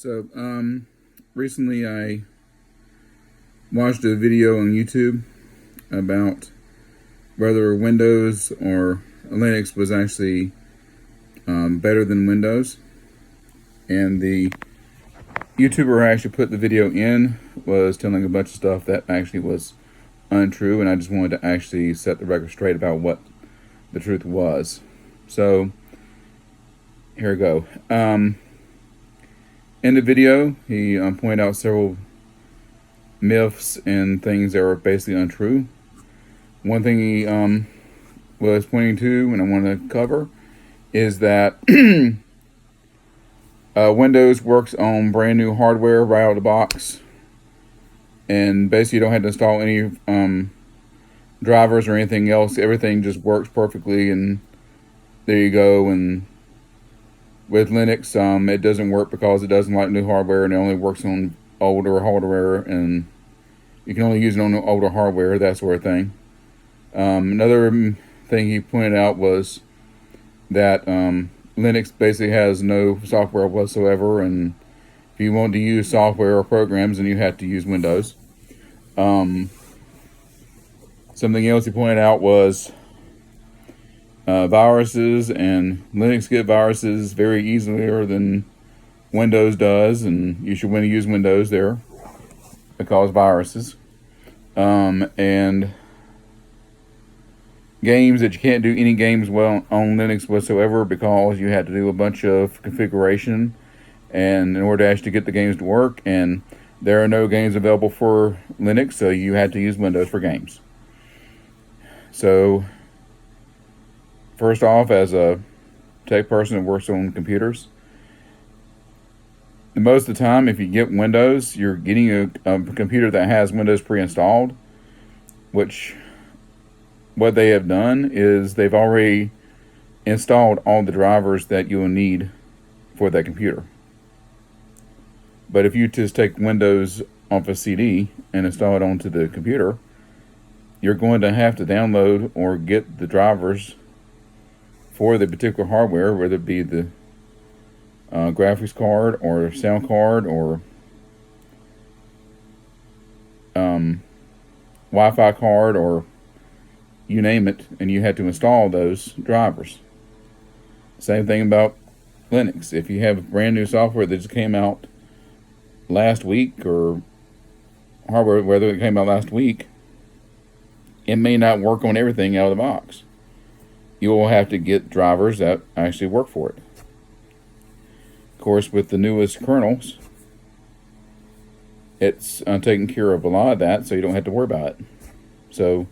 So, recently I watched a video on YouTube about whether Windows or Linux was actually better than Windows. And the YouTuber who actually put the video in was telling a bunch of stuff that actually was untrue, and I just wanted to actually set the record straight about what the truth was. So, here we go. In the video, he pointed out several myths and things that were basically untrue. One thing he was pointing to, and I want to cover, is that Windows works on brand new hardware right out of the box, and basically you don't have to install any drivers or anything else. Everything just works perfectly, and there you go. And with Linux, it doesn't work because it doesn't like new hardware, and it only works on older hardware, and you can only use it on older hardware, that sort of thing. Another thing he pointed out was that Linux basically has no software whatsoever, and if you want to use software or programs, then you have to use Windows. Something else he pointed out was viruses, and Linux get viruses very easier than Windows does, and you should want to use Windows there because viruses. And games that you can't do any games well on Linux whatsoever because you had to do a bunch of configuration and in order to actually get the games to work, and there are no games available for Linux, so you had to use Windows for games. So first off, as a tech person that works on computers, most of the time if you get Windows, you're getting a computer that has Windows pre-installed, which what they have done is they've already installed all the drivers that you'll need for that computer. But if you just take Windows off a CD and install it onto the computer, you're going to have to download or get the drivers for the particular hardware, whether it be the graphics card or sound card or Wi-Fi card or you name it, and you had to install those drivers. Same thing about Linux. If you have brand new software that just came out last week, or hardware, whether it came out last week, it may not work on everything out of the box. You will have to get drivers that actually work for it. Of course, with the newest kernels, it's taking care of a lot of that, so you don't have to worry about it. So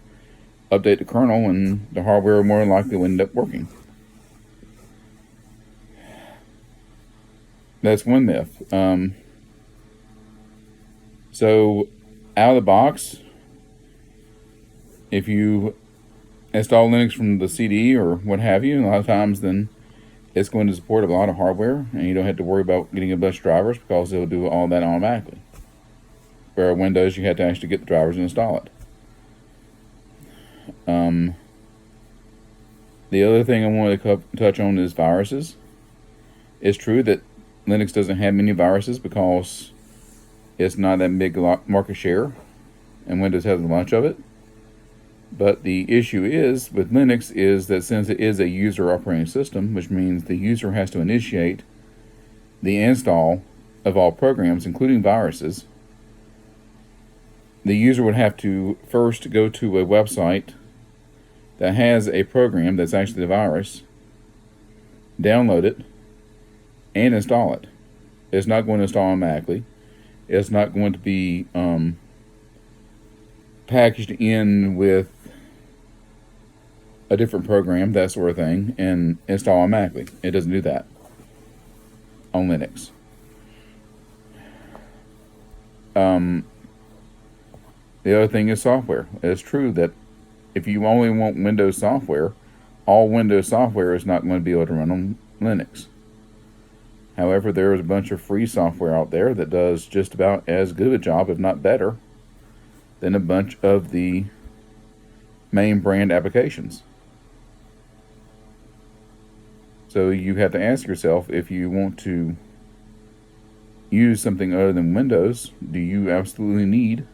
update the kernel and the hardware more than likely will end up working. That's one myth. So out of the box, if you install Linux from the CD or what have you, a lot of times then it's going to support a lot of hardware, and you don't have to worry about getting a bunch of drivers because it'll do all that automatically. Where Windows, you have to actually get the drivers and install it. The other thing I wanted to touch on is viruses. It's true that Linux doesn't have many viruses because it's not that big market share, and Windows has a bunch of it. But the issue is with Linux is that since it is a user operating system, which means the user has to initiate the install of all programs, including viruses, the user would have to first go to a website that has a program that's actually the virus, download it, and install it. It's not going to install automatically. It's not going to be packaged in with a different program, that sort of thing, and install automatically. It doesn't do that on Linux. The other thing is software. It's true that if you only want Windows software, all Windows software is not going to be able to run on Linux. However, there is a bunch of free software out there that does just about as good a job, if not better, than a bunch of the main brand applications. So you have to ask yourself if you want to use something other than Windows, do you absolutely need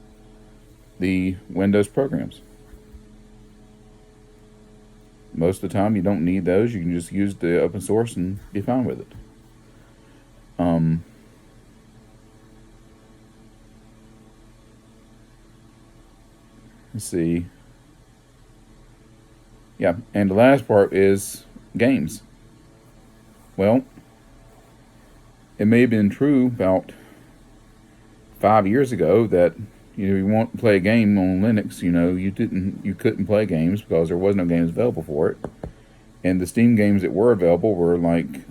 the Windows programs? Most of the time, you don't need those. You can just use the open source and be fine with it. Let's see. Yeah, and the last part is games. Well, it may have been true about 5 years ago that you want to play a game on Linux, you couldn't play games because there was no games available for it, and the Steam games that were available were like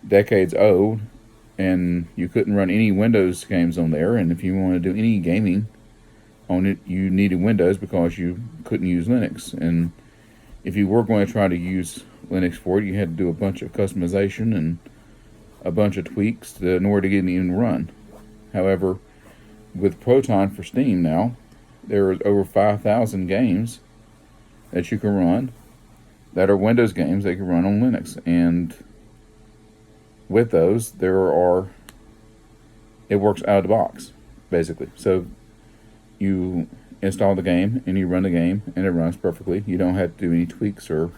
decades old, and you couldn't run any Windows games on there. And if you want to do any gaming on it, you needed Windows because you couldn't use Linux. And if you were going to try to use Linux for it, you had to do a bunch of customization and a bunch of tweaks in order to get it even run. However, with Proton for Steam now, there is over 5,000 games that you can run that are Windows games that you can run on Linux. And with those, it works out of the box, basically. So you install the game and you run the game and it runs perfectly. You don't have to do any tweaks or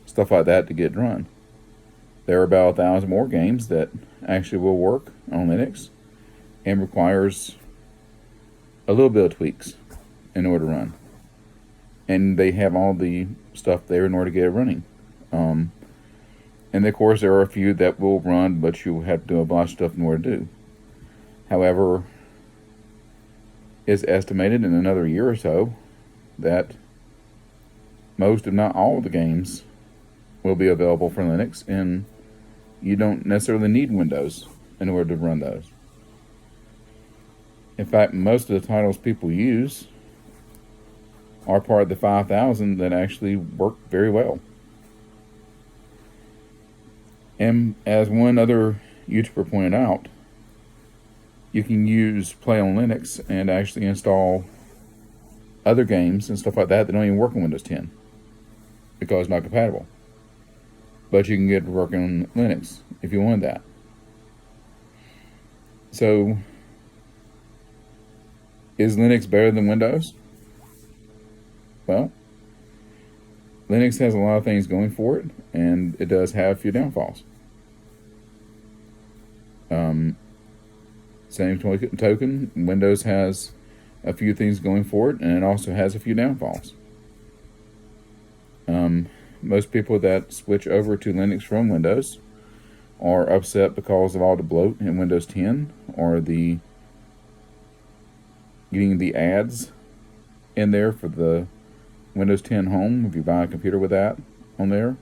stuff like that to get it run. There are about 1,000 more games that actually will work on Linux and requires a little bit of tweaks in order to run. And they have all the stuff there in order to get it running. And of course, there are a few that will run, but you have to do a bunch of stuff in order to do. However, it's estimated in another year or so that most, if not all, of the games will be available for Linux, and you don't necessarily need Windows in order to run those. In fact, most of the titles people use are part of the 5,000 that actually work very well. And as one other YouTuber pointed out, you can use Play on Linux and actually install other games and stuff like that don't even work on Windows 10 because it's not compatible. But you can get it working on Linux if you want that. So, is Linux better than Windows? Well, Linux has a lot of things going for it, and it does have a few downfalls. Same token, Windows has a few things going for it, and it also has a few downfalls. Most people that switch over to Linux from Windows are upset because of all the bloat in Windows 10, or getting the ads in there for the Windows 10 Home if you buy a computer with that on there,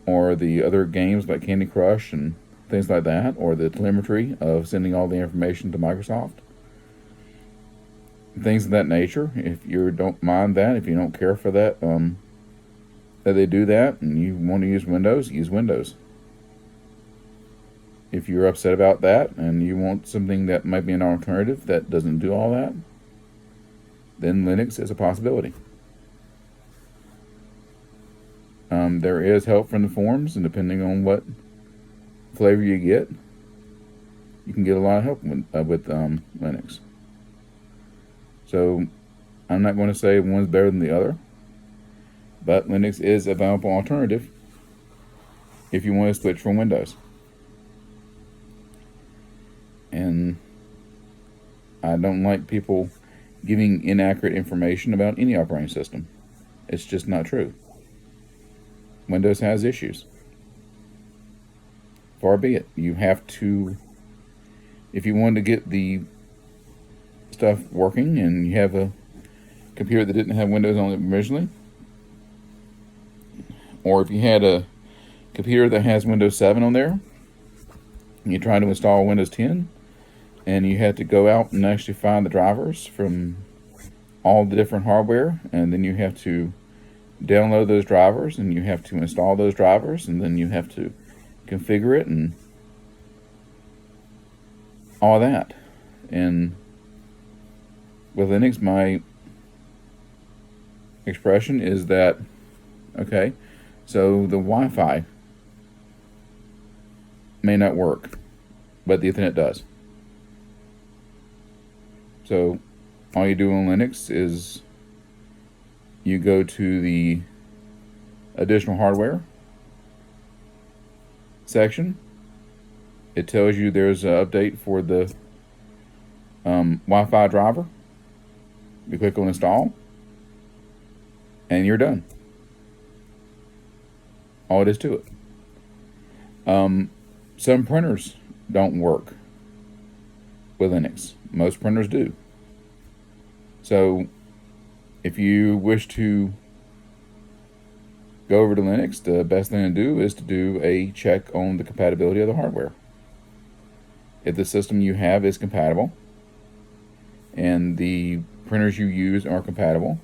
or the other games like Candy Crush and things like that, or the telemetry of sending all the information to Microsoft, things of that nature. If you don't mind that, if you don't care for that, that they do that, and you want to use Windows. If you're upset about that and you want something that might be an alternative that doesn't do all that, then Linux is a possibility. There is help from the forums, and depending on what flavor you get, you can get a lot of help with Linux. So I'm not going to say one's better than the other, but Linux is a viable alternative if you want to switch from Windows. And I don't like people giving inaccurate information about any operating system. It's just not true. Windows has issues. Far be it. You have to, if you want to get the stuff working and you have a computer that didn't have Windows on it originally, or if you had a computer that has Windows 7 on there, and you try to install Windows 10, and you had to go out and actually find the drivers from all the different hardware, and then you have to download those drivers, and you have to install those drivers, and then you have to configure it and all that. And with Linux, my expression is that, okay, so the Wi-Fi may not work, but the Ethernet does. So all you do on Linux is you go to the additional hardware section. It tells you there's an update for the Wi-Fi driver. You click on install, and you're done. All it is to it. Some printers don't work with Linux. Most printers do. So if you wish to go over to Linux, the best thing to do is to do a check on the compatibility of the hardware. If the system you have is compatible and the printers you use are compatible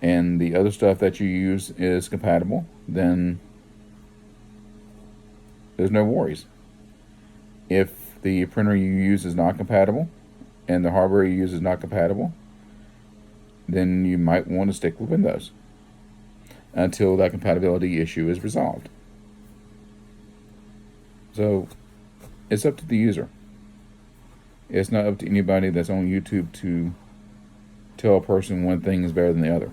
and the other stuff that you use is compatible, then there's no worries. If the printer you use is not compatible and the hardware you use is not compatible, then you might want to stick with Windows until that compatibility issue is resolved. So it's up to the user. It's not up to anybody that's on YouTube to tell a person one thing is better than the other.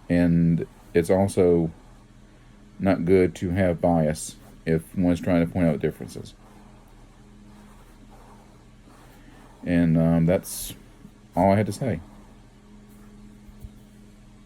And it's also not good to have bias if one's trying to point out differences. And that's all I had to say.